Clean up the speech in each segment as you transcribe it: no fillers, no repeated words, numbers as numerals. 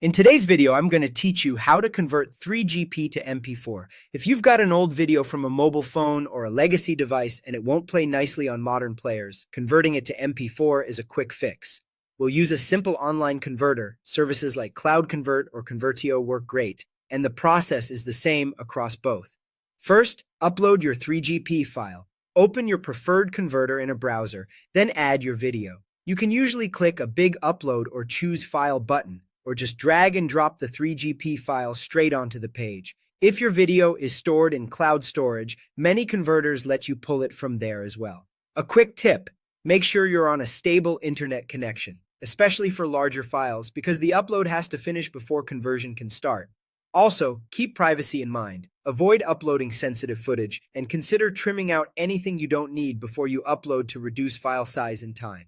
In today's video, I'm going to teach you how to convert 3GP to MP4. If you've got an old video from a mobile phone or a legacy device and it won't play nicely on modern players, converting it to MP4 is a quick fix. We'll use a simple online converter. Services like Cloud Convert or Convertio work great, and the process is the same across both. First, upload your 3GP file. Open your preferred converter in a browser, then add your video. You can usually click a big upload or choose file button, or just drag and drop the 3GP file straight onto the page. If your video is stored in cloud storage, many converters let you pull it from there as well. A quick tip: make sure you're on a stable internet connection, especially for larger files, because the upload has to finish before conversion can start. Also, keep privacy in mind. Avoid uploading sensitive footage, and consider trimming out anything you don't need before you upload to reduce file size and time.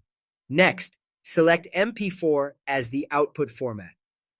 Next, select MP4 as the output format.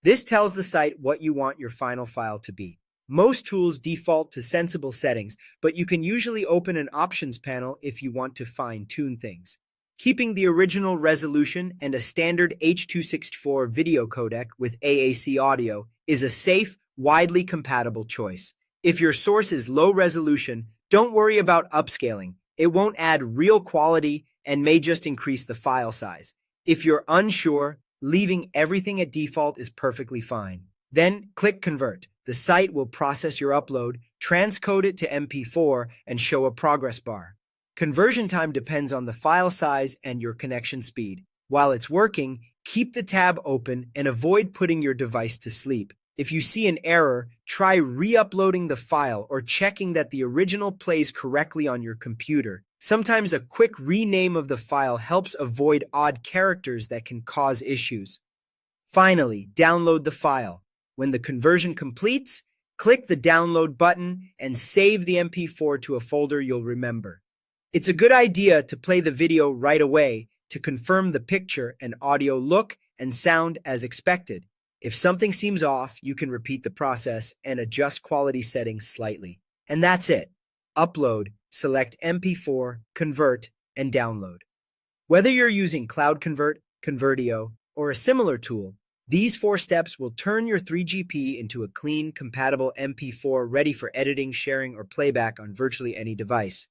This tells the site what you want your final file to be. Most tools default to sensible settings, but you can usually open an options panel if you want to fine-tune things. Keeping the original resolution and a standard H.264 video codec with AAC audio is a safe, widely compatible choice. If your source is low resolution, don't worry about upscaling. It won't add real quality and may just increase the file size. If you're unsure, leaving everything at default is perfectly fine. Then click Convert. The site will process your upload, transcode it to MP4, and show a progress bar. Conversion time depends on the file size and your connection speed. While it's working, keep the tab open and avoid putting your device to sleep. If you see an error, try re-uploading the file or checking that the original plays correctly on your computer. Sometimes a quick rename of the file helps avoid odd characters that can cause issues. Finally, download the file. When the conversion completes, click the download button and save the MP4 to a folder you'll remember. It's a good idea to play the video right away to confirm the picture and audio look and sound as expected. If something seems off, you can repeat the process and adjust quality settings slightly. And that's it. Upload, select MP4, convert, and download. Whether you're using Cloud Convert, Convertio, or a similar tool, these 4 steps will turn your 3GP into a clean, compatible MP4 ready for editing, sharing, or playback on virtually any device.